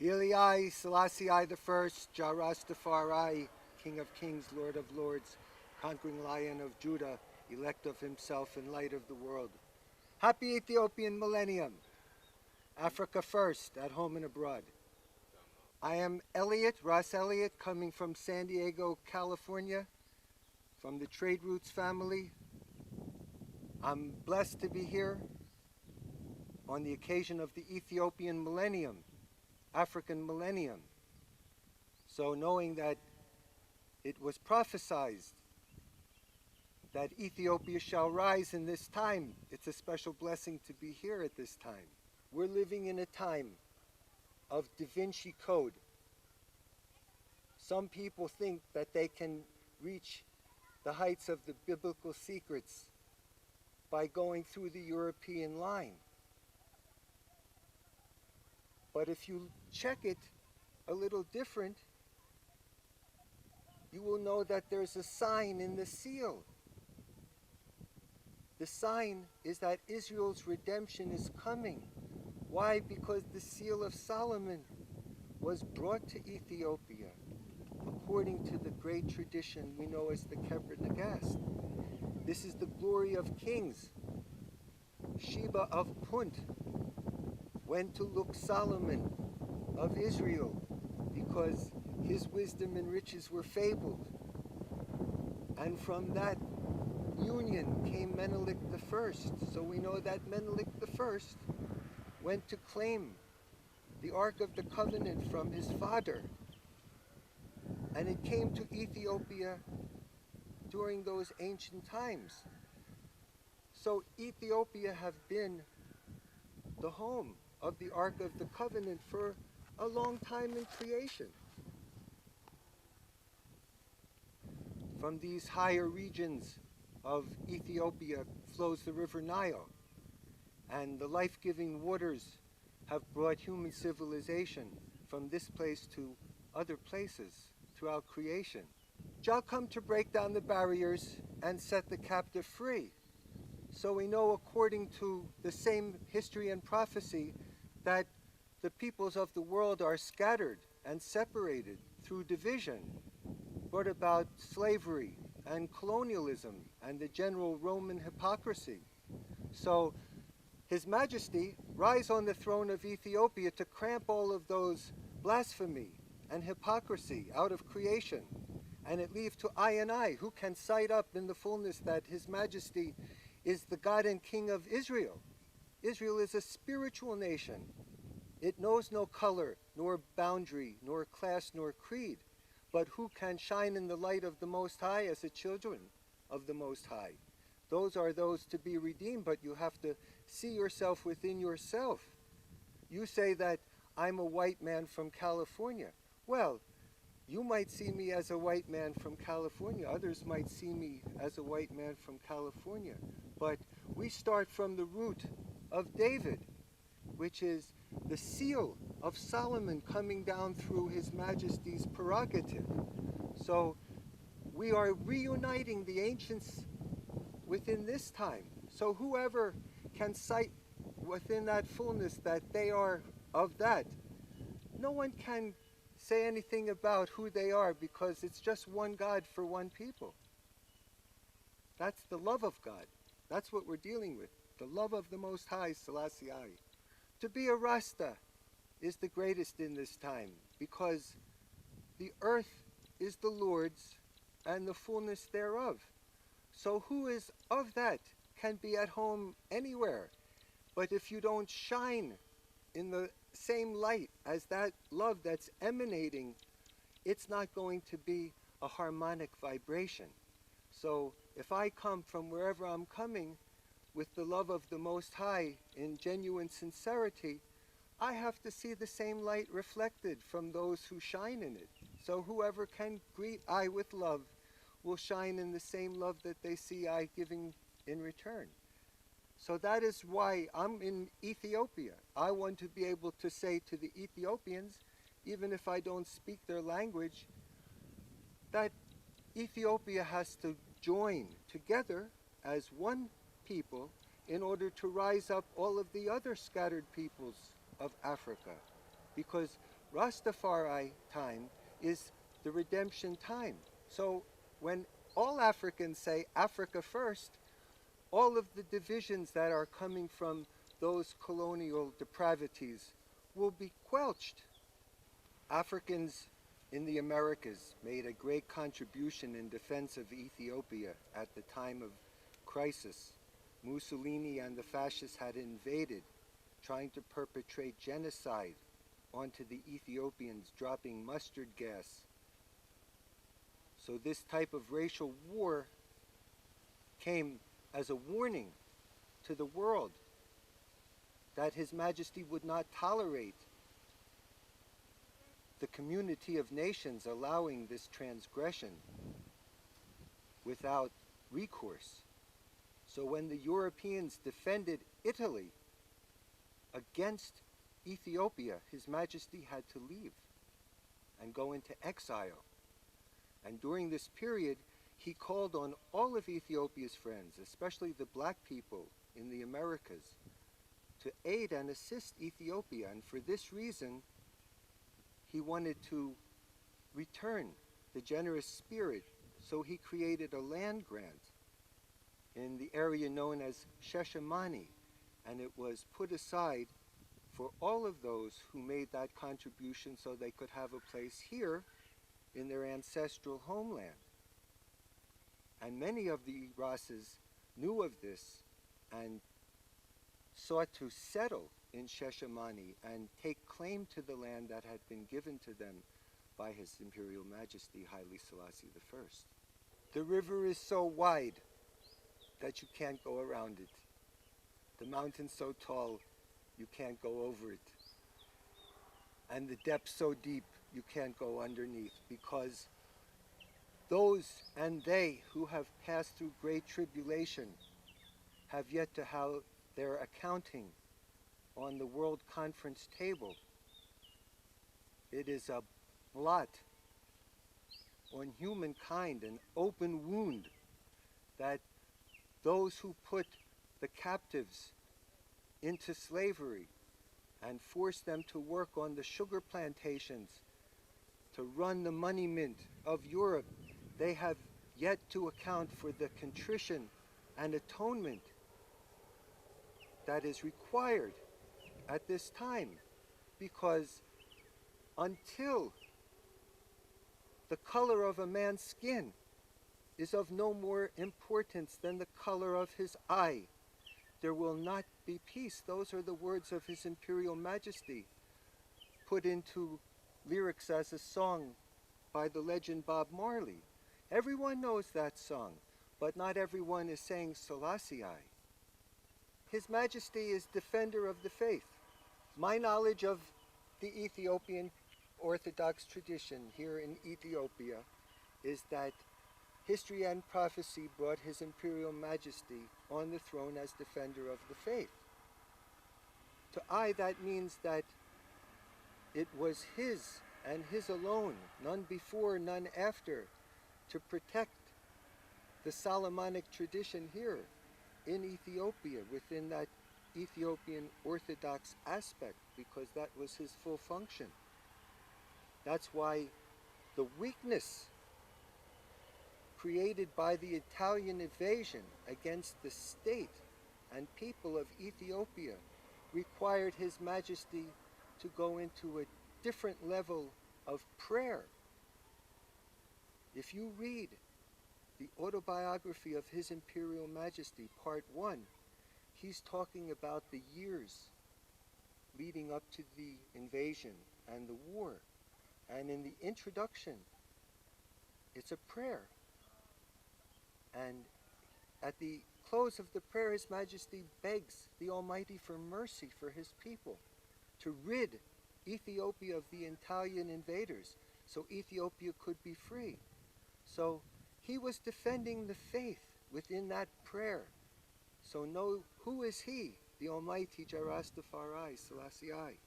Helii Selassie I, Jah Rastafari, King of Kings, Lord of Lords, conquering Lion of Judah, elect of himself and light of the world. Happy Ethiopian millennium. Africa first, at home and abroad. I am Elliott, Ras Elliott, coming from San Diego, California, from the Trade Routes family. I'm blessed to be here on the occasion of the Ethiopian millennium, African millennium. So knowing that it was prophesied that Ethiopia shall rise in this time, it's a special blessing to be here at this time. We're living in a time of Da Vinci Code. Some people think that they can reach the heights of the biblical secrets by going through the European line. But if you check it a little different, you will know that there's a sign in the seal. The sign is that Israel's redemption is coming. Why? Because the seal of Solomon was brought to Ethiopia according to the great tradition we know as the Kebra Nagast. This is the glory of kings. Sheba of Punt went to look Solomon of Israel because his wisdom and riches were fabled. And from that union came Menelik I. So we know that Menelik I went to claim the Ark of the Covenant from his father. And it came to Ethiopia during those ancient times. So Ethiopia have been the home of the Ark of the Covenant for a long time in creation. From these higher regions of Ethiopia flows the river Nile, and the life-giving waters have brought human civilization from this place to other places throughout creation. Jah come to break down the barriers and set the captive free. So we know, according to the same history and prophecy, that the peoples of the world are scattered and separated through division, brought about slavery and colonialism and the general Roman hypocrisy. So His Majesty rise on the throne of Ethiopia to cramp all of those blasphemy and hypocrisy out of creation, and it leave to I and I, who can cite up in the fullness that His Majesty is the God and King of Israel. Israel is a spiritual nation. It knows no color, nor boundary, nor class, nor creed. But who can shine in the light of the Most High as the children of the Most High? Those are those to be redeemed, but you have to see yourself within yourself. You say that I'm a white man from California. Well, you might see me as a white man from California. Others might see me as a white man from California. But we start from the root of David, which is the seal of Solomon coming down through His Majesty's prerogative. So we are reuniting the ancients within this time. So whoever can cite within that fullness that they are of that, no one can say anything about who they are, because it's just one God for one people. That's the love of God. That's what we're dealing with. The love of the Most High, Selassie I. To be a Rasta is the greatest in this time, because the earth is the Lord's and the fullness thereof. So who is of that can be at home anywhere. But if you don't shine in the same light as that love that's emanating, it's not going to be a harmonic vibration. So if I come from wherever I'm coming with the love of the Most High in genuine sincerity, I have to see the same light reflected from those who shine in it. So whoever can greet I with love will shine in the same love that they see I giving in return. So that is why I'm in Ethiopia. I want to be able to say to the Ethiopians, even if I don't speak their language, that Ethiopia has to join together as one people in order to rise up all of the other scattered peoples of Africa. Because Rastafari time is the redemption time. So when all Africans say Africa first, all of the divisions that are coming from those colonial depravities will be quelched. Africans in the Americas made a great contribution in defense of Ethiopia at the time of crisis. Mussolini and the fascists had invaded, trying to perpetrate genocide onto the Ethiopians, dropping mustard gas. So this type of racial war came as a warning to the world that His Majesty would not tolerate the community of nations allowing this transgression without recourse. So when the Europeans defended Italy against Ethiopia, His Majesty had to leave and go into exile. And during this period, he called on all of Ethiopia's friends, especially the black people in the Americas, to aid and assist Ethiopia. And for this reason, he wanted to return the generous spirit, so he created a land grant in the area known as Sheshamani, and it was put aside for all of those who made that contribution so they could have a place here in their ancestral homeland. And many of the Rases knew of this and sought to settle in Sheshamani and take claim to the land that had been given to them by His Imperial Majesty Haile Selassie I. The river is so wide that you can't go around it. The mountain's so tall you can't go over it. And the depth's so deep you can't go underneath, because those and they who have passed through great tribulation have yet to have their accounting on the World Conference table. It is a blot on humankind, an open wound that those who put the captives into slavery and forced them to work on the sugar plantations, to run the money mint of Europe, they have yet to account for the contrition and atonement that is required at this time, because until the color of a man's skin is of no more importance than the color of his eye, there will not be peace. Those are the words of His Imperial Majesty, put into lyrics as a song by the legend Bob Marley. Everyone knows that song, but not everyone is saying Selassie. His Majesty is defender of the faith. My knowledge of the Ethiopian Orthodox tradition here in Ethiopia is that history and prophecy brought His Imperial Majesty on the throne as defender of the faith. To I, that means that it was His and His alone, none before, none after, to protect the Solomonic tradition here in Ethiopia, within that Ethiopian Orthodox aspect, because that was His full function. That's why the weakness created by the Italian invasion against the state and people of Ethiopia required His Majesty to go into a different level of prayer. If you read the autobiography of His Imperial Majesty, Part 1, he's talking about the years leading up to the invasion and the war. And in the introduction, it's a prayer. And at the close of the prayer, His Majesty begs the Almighty for mercy for His people, to rid Ethiopia of the Italian invaders, so Ethiopia could be free. So he was defending the faith within that prayer. So know who is He, the Almighty Rastafari Selassie.